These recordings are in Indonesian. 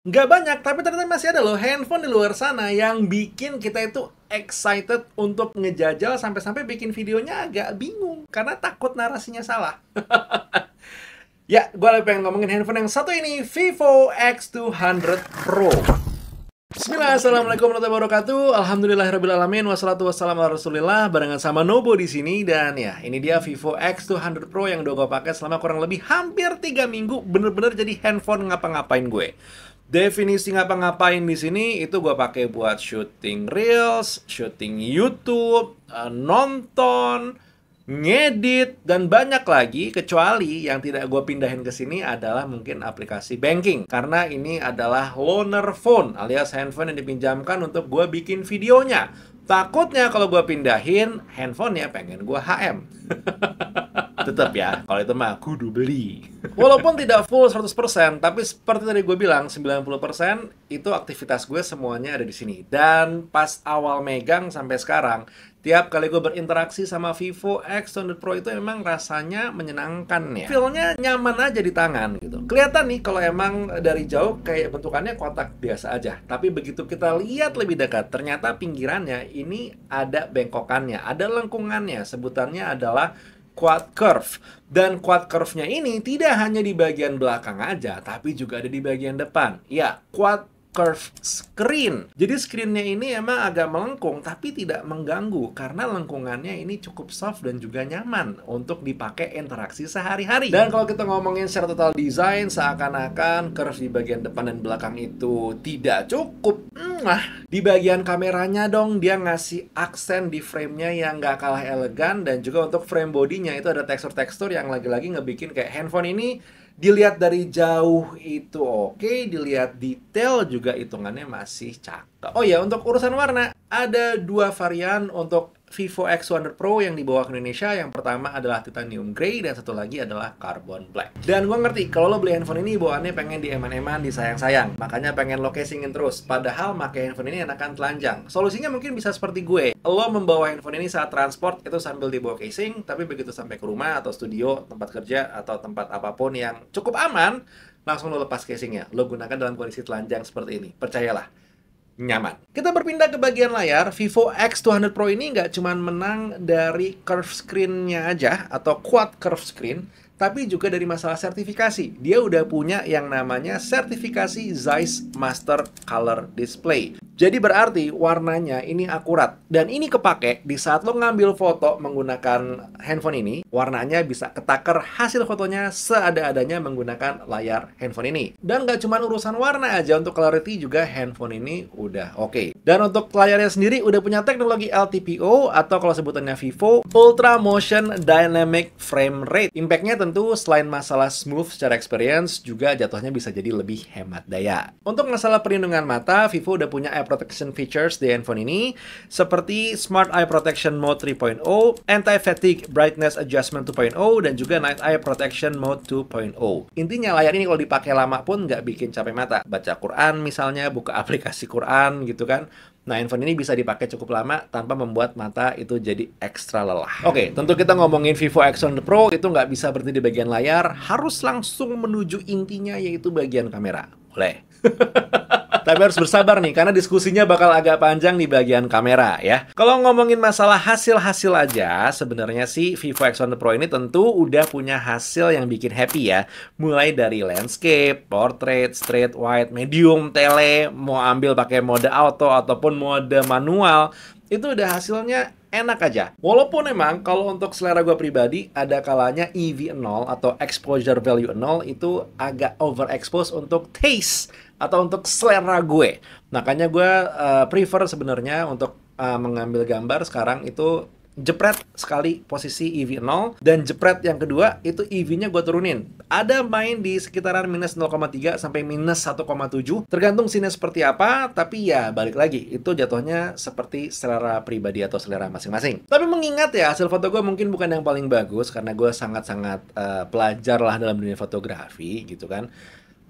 Nggak banyak, tapi ternyata masih ada loh handphone di luar sana yang bikin kita itu excited untuk ngejajal sampai-sampai bikin videonya agak bingung karena takut narasinya salah. Ya, gue lagi pengen ngomongin handphone yang satu ini, Vivo X200 Pro. Bismillah, assalamualaikum warahmatullahi wabarakatuh. Alhamdulillahirobbilalamin, wassalatu wassalamu ala rasulillah. Barengan sama Nobo di sini. Dan ya, ini dia Vivo X200 Pro yang udah gue pakai selama kurang lebih hampir 3 minggu. Bener-bener jadi handphone ngapa-ngapain gue. Definisi ngapa-ngapain di sini itu gue pakai buat syuting reels, syuting YouTube, nonton, ngedit, dan banyak lagi. Kecuali yang tidak gue pindahin ke sini adalah mungkin aplikasi banking, karena ini adalah loaner phone alias handphone yang dipinjamkan untuk gue bikin videonya. Takutnya kalau gue pindahin handphonenya pengen gue HM. Tetap ya, kalau itu mah kudu beli. Walaupun tidak full 100%, tapi seperti tadi gue bilang, 90% itu aktivitas gue semuanya ada di sini. Dan pas awal megang sampai sekarang, tiap kali gue berinteraksi sama Vivo X200 Pro itu memang rasanya menyenangkan ya. Feel-nya nyaman aja di tangan gitu. Kelihatan nih kalau emang dari jauh kayak bentukannya kotak biasa aja. Tapi begitu kita lihat lebih dekat, ternyata pinggirannya ini ada bengkokannya, ada lengkungannya. Sebutannya adalah quad curve. Dan quad curve-nya ini tidak hanya di bagian belakang aja, tapi juga ada di bagian depan. Ya, quad curve screen. Jadi screen-nya ini emang agak melengkung, tapi tidak mengganggu karena lengkungannya ini cukup soft dan juga nyaman untuk dipakai interaksi sehari-hari. Dan kalau kita ngomongin secara total desain, seakan-akan curve di bagian depan dan belakang itu tidak cukup. Di bagian kameranya dong, dia ngasih aksen di frame-nya yang nggak kalah elegan, dan juga untuk frame bodinya itu ada tekstur-tekstur yang lagi-lagi ngebikin kayak handphone ini dilihat dari jauh itu oke, dilihat detail juga hitungannya masih cakep. Oh ya, untuk urusan warna, ada dua varian untuk Vivo X200 Pro yang dibawa ke Indonesia. Yang pertama adalah titanium grey dan satu lagi adalah carbon black. Dan gue ngerti kalau lo beli handphone ini bawaannya pengen dieman-eman, disayang-sayang, makanya pengen lo casingin terus. Padahal pakai handphone ini enakan telanjang. Solusinya mungkin bisa seperti gue. Lo membawa handphone ini saat transport itu sambil dibawa casing, tapi begitu sampai ke rumah atau studio, tempat kerja atau tempat apapun yang cukup aman, langsung lo lepas casingnya. Lo gunakan dalam kondisi telanjang seperti ini. Percayalah, nyaman. Kita berpindah ke bagian layar. Vivo X200 Pro ini nggak cuma menang dari curve screen-nya aja atau quad curve screen, tapi juga dari masalah sertifikasi. Dia udah punya yang namanya sertifikasi Zeiss Master Color Display. Jadi berarti warnanya ini akurat. Dan ini kepake di saat lo ngambil foto menggunakan handphone ini, warnanya bisa ketaker hasil fotonya seada-adanya menggunakan layar handphone ini. Dan nggak cuma urusan warna aja, untuk clarity juga handphone ini udah oke. Dan untuk layarnya sendiri udah punya teknologi LTPO atau kalau sebutannya Vivo, Ultra Motion Dynamic Frame Rate. Impact-nya tentu selain masalah smooth secara experience, juga jatuhnya bisa jadi lebih hemat daya. Untuk masalah perlindungan mata, Vivo udah punya eye protection features di handphone ini, seperti Smart Eye Protection Mode 3.0, Anti-Fatigue Brightness Adjustment 2.0, dan juga Night Eye Protection Mode 2.0. Intinya layar ini kalau dipakai lama pun nggak bikin capek mata. Baca Quran misalnya, buka aplikasi Quran gitu kan. Nah, handphone ini bisa dipakai cukup lama tanpa membuat mata itu jadi ekstra lelah. Oke, tentu kita ngomongin Vivo X100 Pro itu nggak bisa berhenti di bagian layar, harus langsung menuju intinya, yaitu bagian kamera. Boleh. Tapi harus bersabar nih, karena diskusinya bakal agak panjang di bagian kamera ya. Kalau ngomongin masalah hasil-hasil aja, sebenarnya sih Vivo X100 Pro ini tentu udah punya hasil yang bikin happy ya. Mulai dari landscape, portrait, straight, wide, medium, tele, mau ambil pakai mode auto ataupun mode manual, itu udah hasilnya enak aja. Walaupun memang kalau untuk selera gue pribadi, ada kalanya EV0 atau exposure value 0 itu agak overexpose untuk taste atau untuk selera gue. Makanya gue prefer sebenarnya untuk mengambil gambar sekarang itu jepret sekali posisi EV0, dan jepret yang kedua itu EV-nya gue turunin. Ada main di sekitaran minus 0,3 sampai minus 1,7, tergantung scene seperti apa, tapi ya balik lagi, itu jatuhnya seperti selera pribadi atau selera masing-masing. Tapi mengingat ya, hasil foto gue mungkin bukan yang paling bagus, karena gue sangat-sangat pelajar lah dalam dunia fotografi gitu kan.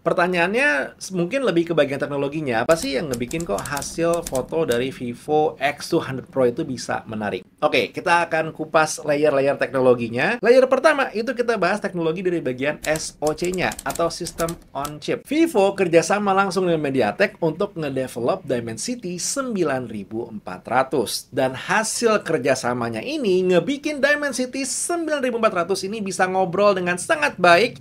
Pertanyaannya mungkin lebih ke bagian teknologinya. Apa sih yang ngebikin kok hasil foto dari Vivo X200 Pro itu bisa menarik? Oke, kita akan kupas layer-layer teknologinya. Layer pertama itu kita bahas teknologi dari bagian SoC-nya atau System on Chip. Vivo kerjasama langsung dengan MediaTek untuk ngedevelop Dimensity 9400. Dan hasil kerjasamanya ini ngebikin Dimensity 9400 ini bisa ngobrol dengan sangat baik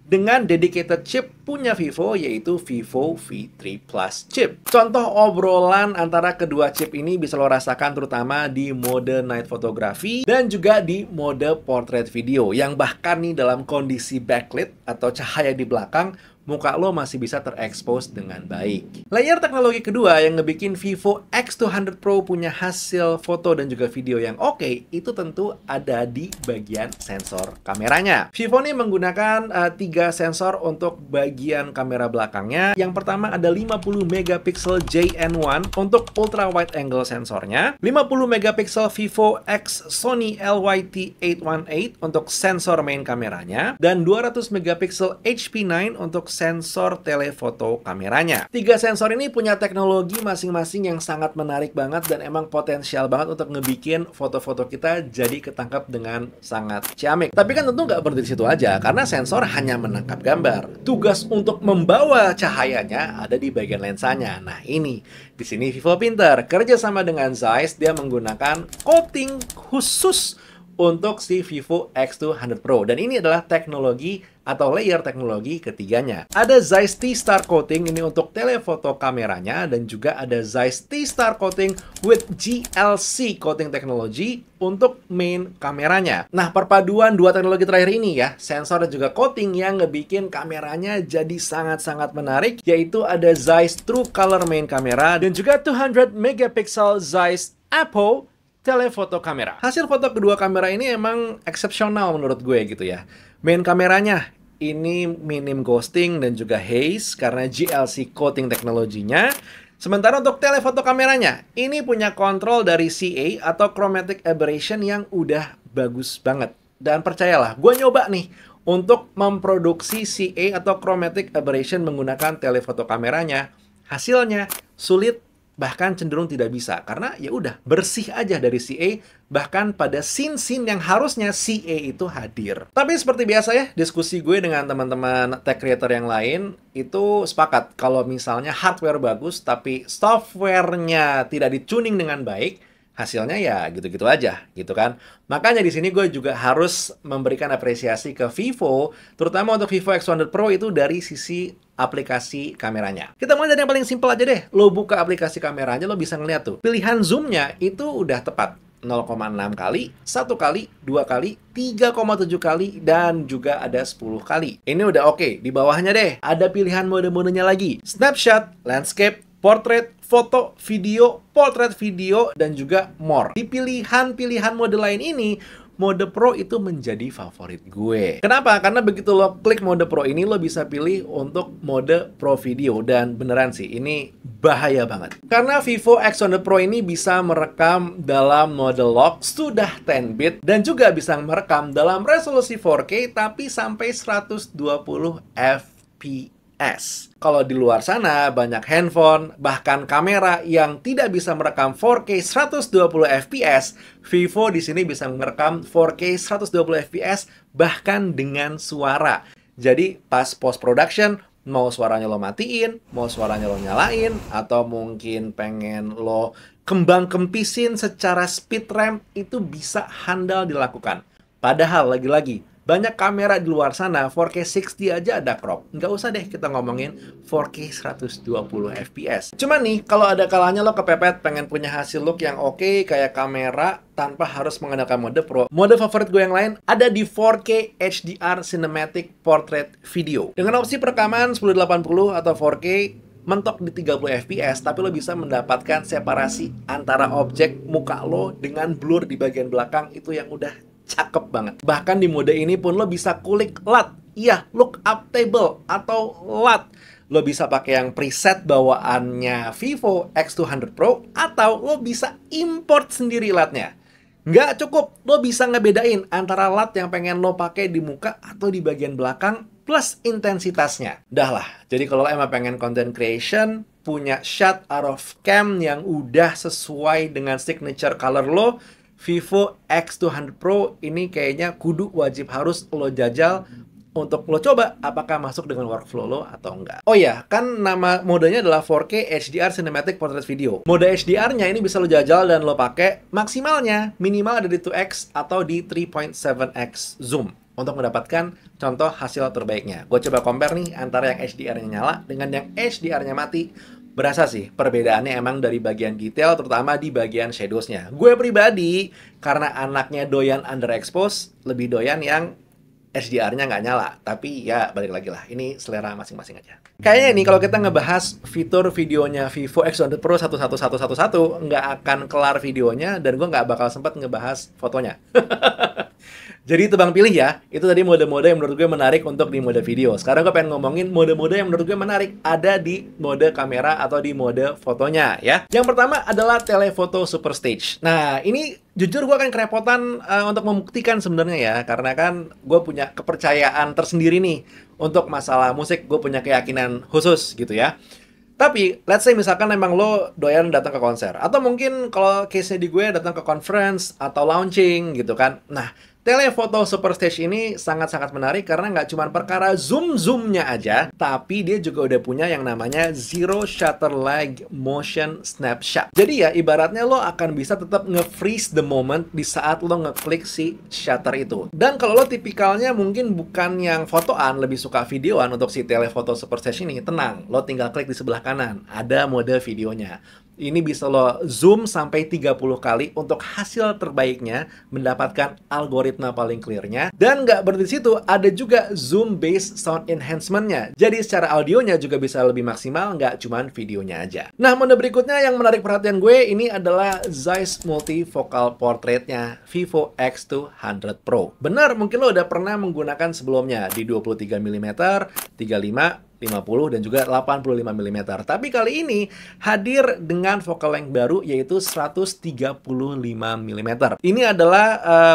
dengan dedicated chip punya Vivo, yaitu Vivo V3 Plus chip. Contoh obrolan antara kedua chip ini bisa lo rasakan terutama di mode night photography dan juga di mode portrait video, yang bahkan nih dalam kondisi backlit atau cahaya di belakang, muka lo masih bisa terekspos dengan baik. Layer teknologi kedua yang ngebikin Vivo X200 Pro punya hasil foto dan juga video yang oke, itu tentu ada di bagian sensor kameranya. Vivo ini menggunakan 3 sensor untuk bagian kamera belakangnya. Yang pertama ada 50 megapiksel JN1 untuk ultra wide angle sensornya, 50 megapiksel Vivo X Sony LYT818 untuk sensor main kameranya, dan 200 megapiksel HP9 untuk sensor telefoto kameranya. 3 sensor ini punya teknologi masing-masing yang sangat menarik banget dan emang potensial banget untuk ngebikin foto-foto kita jadi ketangkap dengan sangat ciamik. Tapi kan tentu nggak berhenti di situ aja, karena sensor hanya menangkap gambar. Tugas untuk membawa cahayanya ada di bagian lensanya. Nah ini, di sini Vivo pinter. Kerja sama dengan Zeiss, dia menggunakan coating khusus untuk si Vivo X200 Pro. Dan ini adalah teknologi atau layer teknologi ketiganya. Ada Zeiss T-Star Coating ini untuk telefoto kameranya, dan juga ada Zeiss T-Star Coating with GLC Coating Technology untuk main kameranya. Nah, perpaduan dua teknologi terakhir ini ya, sensor dan juga coating, yang ngebikin kameranya jadi sangat-sangat menarik, yaitu ada Zeiss True Color main kamera dan juga 200 megapixel Zeiss Apo telefoto kamera. Hasil foto kedua kamera ini emang eksepsional menurut gue gitu ya. Main kameranya ini minim ghosting dan juga haze karena GLC coating teknologinya. Sementara untuk telefoto kameranya, ini punya kontrol dari CA atau chromatic aberration yang udah bagus banget. Dan percayalah, gue nyoba nih untuk memproduksi CA atau chromatic aberration menggunakan telefoto kameranya. Hasilnya sulit, bahkan cenderung tidak bisa, karena ya udah bersih aja dari CA, bahkan pada scene-scene yang harusnya CA itu hadir. Tapi seperti biasa ya, diskusi gue dengan teman-teman tech creator yang lain itu sepakat kalau misalnya hardware bagus tapi software-nya tidak di-tuning dengan baik, hasilnya ya gitu-gitu aja, gitu kan. Makanya di sini gue juga harus memberikan apresiasi ke Vivo, terutama untuk Vivo X100 Pro itu dari sisi aplikasi kameranya. Kita mulai dari yang paling simpel aja deh. Lo buka aplikasi kameranya, lo bisa ngeliat tuh. Pilihan zoom-nya itu udah tepat. 0,6 kali, 1 kali, 2 kali, 3,7 kali, dan juga ada 10 kali. Ini udah oke. Di bawahnya deh, ada pilihan mode-modenya lagi. Snapshot, landscape, portrait, foto, video, portrait video, dan juga more. Di pilihan-pilihan mode lain ini, mode Pro itu menjadi favorit gue. Kenapa? Karena begitu lo klik mode Pro ini, lo bisa pilih untuk mode Pro Video. Dan beneran sih, ini bahaya banget. Karena Vivo X100 Pro ini bisa merekam dalam mode lock sudah 10-bit, dan juga bisa merekam dalam resolusi 4K, tapi sampai 120 fps. Kalau di luar sana, banyak handphone, bahkan kamera yang tidak bisa merekam 4K 120 fps, Vivo di sini bisa merekam 4K 120 fps bahkan dengan suara. Jadi pas post production, mau suaranya lo matiin, mau suaranya lo nyalain, atau mungkin pengen lo kembang-kempisin secara speed ramp, itu bisa handal dilakukan. Padahal lagi-lagi, banyak kamera di luar sana 4K 60 aja ada crop. Nggak usah deh kita ngomongin 4K 120 fps. Cuman nih, kalau ada kalanya lo kepepet pengen punya hasil look yang oke kayak kamera tanpa harus mengandalkan mode Pro. Mode favorit gue yang lain ada di 4K HDR Cinematic Portrait Video. Dengan opsi perekaman 1080 atau 4K, mentok di 30 fps, tapi lo bisa mendapatkan separasi antara objek muka lo dengan blur di bagian belakang itu yang udah cakep banget. Bahkan di mode ini pun lo bisa kulik LUT. Iya, look up table atau LUT. Lo bisa pakai yang preset bawaannya Vivo X200 Pro, atau lo bisa import sendiri LUT-nya. Nggak cukup, lo bisa ngebedain antara LUT yang pengen lo pakai di muka atau di bagian belakang plus intensitasnya. Dah lah, jadi kalau emang pengen content creation, punya shot out of cam yang udah sesuai dengan signature color lo, Vivo X200 Pro ini kayaknya kudu wajib harus lo jajal untuk lo coba apakah masuk dengan workflow lo atau enggak. Oh ya, kan nama modenya adalah 4K HDR Cinematic Portrait Video. Mode HDR-nya ini bisa lo jajal dan lo pakai maksimalnya minimal ada di 2x atau di 3.7x zoom untuk mendapatkan contoh hasil terbaiknya. Gue coba compare nih antara yang HDR-nya nyala dengan yang HDR-nya mati. Berasa sih perbedaannya emang dari bagian detail, terutama di bagian shadows-nya. Gue pribadi, karena anaknya doyan underexpose, lebih doyan yang HDR-nya nggak nyala. Tapi ya balik lagi lah, ini selera masing-masing aja. Kayaknya nih kalau kita ngebahas fitur videonya Vivo X200 Pro 11111 nggak akan kelar videonya dan gue nggak bakal sempat ngebahas fotonya. Jadi tebang pilih ya, itu tadi mode-mode yang menurut gue menarik untuk di mode video. Sekarang gue pengen ngomongin mode-mode yang menurut gue menarik ada di mode kamera atau di mode fotonya ya. Yang pertama adalah Telephoto Super Stage. Nah, ini jujur gue akan kerepotan untuk membuktikan sebenarnya ya, karena kan gue punya kepercayaan tersendiri nih untuk masalah musik, gue punya keyakinan khusus gitu ya. Tapi, let's say misalkan emang lo doyan datang ke konser, atau mungkin kalau case-nya di gue datang ke conference atau launching gitu kan. Nah, Telephoto Super Stage ini sangat-sangat menarik karena nggak cuma perkara zoom-zoomnya aja, tapi dia juga udah punya yang namanya Zero Shutter Lag Motion Snapshot. Jadi ya, ibaratnya lo akan bisa tetap nge-freeze the moment di saat lo ngeklik si shutter itu. Dan kalau lo tipikalnya mungkin bukan yang fotoan, lebih suka videoan untuk si Telephoto Super Stage ini, tenang, lo tinggal klik di sebelah kanan, ada mode videonya. Ini bisa lo zoom sampai 30 kali untuk hasil terbaiknya, mendapatkan algoritma paling clear-nya. Dan nggak berhenti di situ, ada juga zoom-based sound enhancement-nya. Jadi secara audionya juga bisa lebih maksimal, nggak cuman videonya aja. Nah, mode berikutnya yang menarik perhatian gue, ini adalah Zeiss Multifocal Portrait-nya Vivo X200 Pro. Benar, mungkin lo udah pernah menggunakan sebelumnya di 23mm, 35, 50 dan juga 85 mm. Tapi kali ini hadir dengan focal length baru yaitu 135 mm. Ini adalah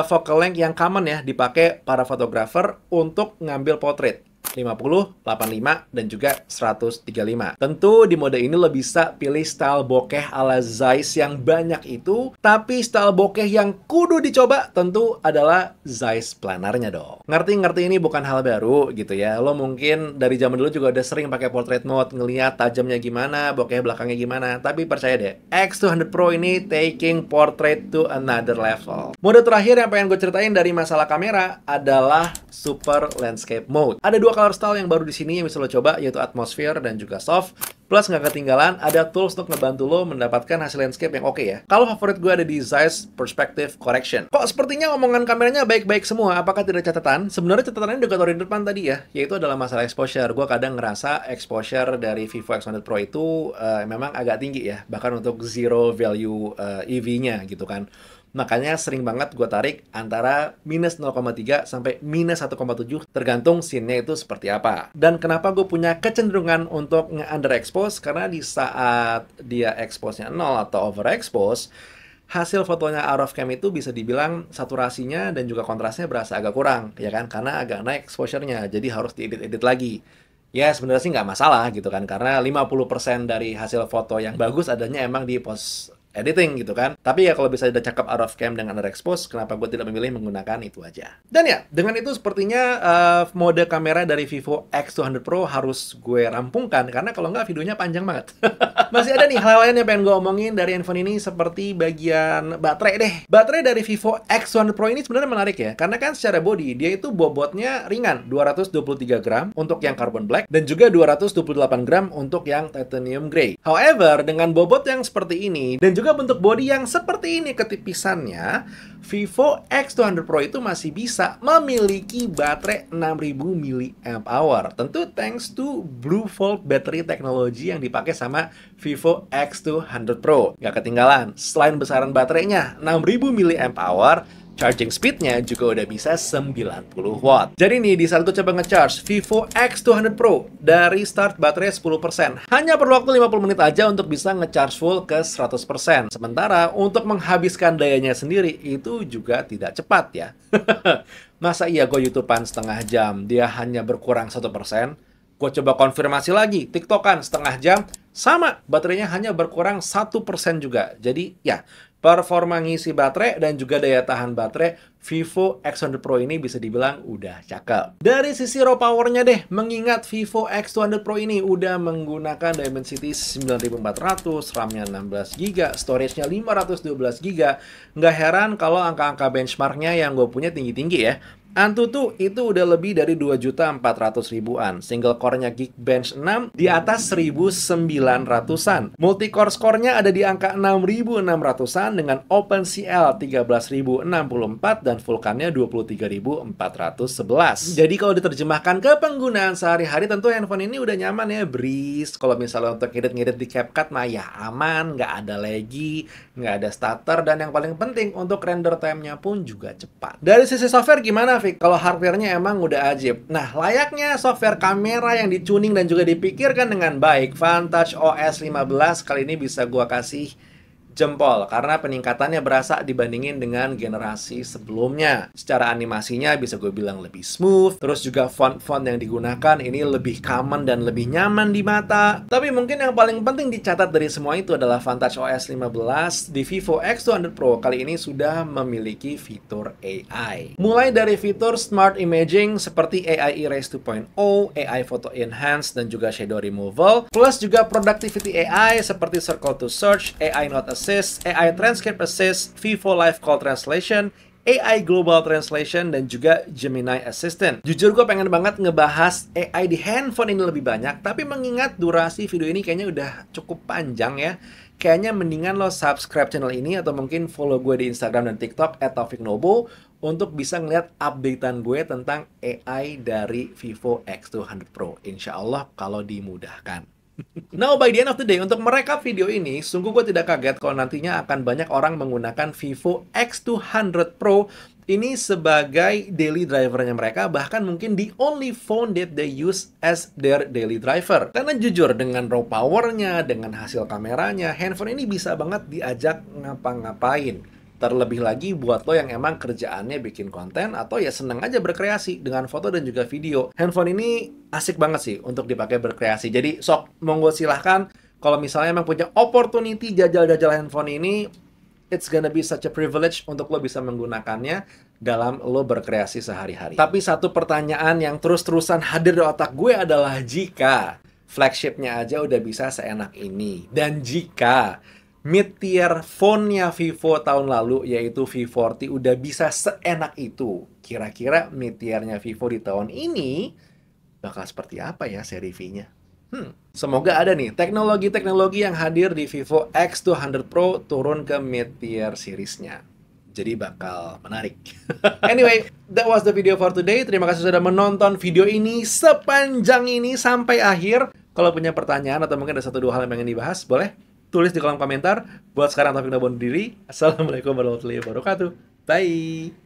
focal length yang common ya dipakai para fotografer untuk ngambil portrait. 50, 85, dan juga 135. Tentu di mode ini lo bisa pilih style bokeh ala Zeiss yang banyak itu, tapi style bokeh yang kudu dicoba tentu adalah Zeiss planarnya dong. Ngerti ini bukan hal baru gitu ya. Lo mungkin dari zaman dulu juga udah sering pakai portrait mode, ngeliat tajamnya gimana, bokeh belakangnya gimana. Tapi percaya deh, X200 Pro ini taking portrait to another level. Mode terakhir yang pengen gue ceritain dari masalah kamera adalah Super Landscape Mode. Ada dua color style yang baru di sini yang bisa lo coba, yaitu Atmosphere dan juga Soft. Plus nggak ketinggalan, ada tools untuk ngebantu lo mendapatkan hasil landscape yang oke ya. Kalau favorit gue ada di Zeiss Perspective Correction. Kok sepertinya omongan kameranya baik-baik semua, apakah tidak catatan? Sebenarnya catatannya udah keluar di depan tadi ya, yaitu adalah masalah exposure. Gue kadang ngerasa exposure dari Vivo X100 Pro itu memang agak tinggi ya, bahkan untuk zero value EV-nya gitu kan. Makanya sering banget gue tarik antara minus 0,3 sampai minus 1,7 tergantung scene-nya itu seperti apa. Dan kenapa gue punya kecenderungan untuk nge-underexpose? Karena di saat dia expose-nya 0 atau overexpose, hasil fotonya out of cam itu bisa dibilang saturasinya dan juga kontrasnya berasa agak kurang, ya kan? Karena agak naik exposure-nya, jadi harus diedit-edit lagi. Ya sebenarnya sih nggak masalah gitu kan, karena 50% dari hasil foto yang bagus adanya emang di post editing gitu kan. Tapi ya kalau bisa udah cakep out of cam dengan underexpose, kenapa gue tidak memilih menggunakan itu aja. Dan ya, dengan itu sepertinya mode kamera dari Vivo X200 Pro harus gue rampungkan, karena kalau nggak videonya panjang banget. Masih ada nih hal lain yang pengen gue omongin dari handphone ini, seperti bagian baterai deh. Baterai dari Vivo X200 Pro ini sebenarnya menarik ya, karena kan secara body, dia itu bobotnya ringan, 223 gram untuk yang carbon black, dan juga 228 gram untuk yang titanium grey. However, dengan bobot yang seperti ini, dan juga bentuk body yang seperti ini ketipisannya, Vivo X200 Pro itu masih bisa memiliki baterai 6000 mAh. Tentu thanks to Blue Volt battery technology yang dipakai sama Vivo X200 Pro. Gak ketinggalan, selain besaran baterainya 6000 mAh, Charging speednya juga udah bisa 90 watt. Jadi nih, di saat gue coba nge-charge Vivo X200 Pro dari start baterai 10%, hanya perlu waktu 50 menit aja untuk bisa nge-charge full ke 100%. Sementara untuk menghabiskan dayanya sendiri itu juga tidak cepat ya. Masa iya gue YouTubean setengah jam, dia hanya berkurang 1%? Gue coba konfirmasi lagi, TikTokan setengah jam, sama, baterainya hanya berkurang 1% juga. Jadi ya, performa ngisi baterai dan juga daya tahan baterai Vivo X100 Pro ini bisa dibilang udah cakep. Dari sisi raw powernya deh, mengingat Vivo X200 Pro ini udah menggunakan Dimensity 9400, RAM-nya 16GB, storage-nya 512GB, nggak heran kalau angka-angka benchmarknya yang gue punya tinggi-tinggi ya. Antutu itu udah lebih dari 2.400.000-an. Single core-nya Geekbench 6 di atas 1.900-an. Multi-core score-nya ada di angka 6.600-an dengan OpenCL 13.064 dan Vulkan-nya 23.411. Jadi kalau diterjemahkan ke penggunaan sehari-hari, tentu handphone ini udah nyaman ya, breeze. Kalau misalnya untuk ngedit-ngedit di CapCut mah ya aman, nggak ada laggy, nggak ada stutter, dan yang paling penting untuk render time-nya pun juga cepat. Dari sisi software gimana, Vic? Kalau hardware-nya emang udah ajib. Nah, layaknya software kamera yang dituning dan juga dipikirkan dengan baik, Vantage OS 15 kali ini bisa gua kasih jempol karena peningkatannya berasa dibandingin dengan generasi sebelumnya. Secara animasinya bisa gue bilang lebih smooth, terus juga font-font yang digunakan ini lebih common dan lebih nyaman di mata. Tapi mungkin yang paling penting dicatat dari semua itu adalah Vantage OS 15 di Vivo X200 Pro kali ini sudah memiliki fitur AI. Mulai dari fitur Smart Imaging seperti AI Erase 2.0, AI Photo Enhance, dan juga Shadow Removal, plus juga Productivity AI seperti Circle to Search, AI Note Assist, AI Transcript Assist, Vivo Live Call Translation, AI Global Translation, dan juga Gemini Assistant. Jujur gue pengen banget ngebahas AI di handphone ini lebih banyak, tapi mengingat durasi video ini kayaknya udah cukup panjang ya, kayaknya mendingan lo subscribe channel ini atau mungkin follow gue di Instagram dan TikTok @taufiknobo untuk bisa ngeliat updatean gue tentang AI dari Vivo X200 Pro. Insya Allah kalau dimudahkan. Now, by the end of the day, untuk merekap video ini, sungguh gue tidak kaget kalau nantinya akan banyak orang menggunakan Vivo X200 Pro ini sebagai daily drivernya mereka, bahkan mungkin the only phone that they use as their daily driver. Karena jujur, dengan raw powernya, dengan hasil kameranya, handphone ini bisa banget diajak ngapa-ngapain. Terlebih lagi buat lo yang emang kerjaannya bikin konten atau ya seneng aja berkreasi dengan foto dan juga video. Handphone ini asik banget sih untuk dipakai berkreasi. Jadi sok monggo silahkan kalau misalnya emang punya opportunity jajal-jajal handphone ini, it's gonna be such a privilege untuk lo bisa menggunakannya dalam lo berkreasi sehari-hari. Tapi satu pertanyaan yang terus-terusan hadir di otak gue adalah jika flagshipnya aja udah bisa seenak ini, dan jika mid-tier phone-nya Vivo tahun lalu, yaitu V40, udah bisa seenak itu, kira-kira mid-tier-nya Vivo di tahun ini bakal seperti apa ya seri V-nya? Semoga ada nih teknologi-teknologi yang hadir di Vivo X200 Pro turun ke mid-tier series-nya. Jadi bakal menarik. Anyway, that was the video for today. Terima kasih sudah menonton video ini sepanjang ini sampai akhir. Kalau punya pertanyaan atau mungkin ada satu dua hal yang pengen dibahas, boleh tulis di kolom komentar. Buat sekarang Taufik undur diri. Assalamualaikum warahmatullahi wabarakatuh. Bye.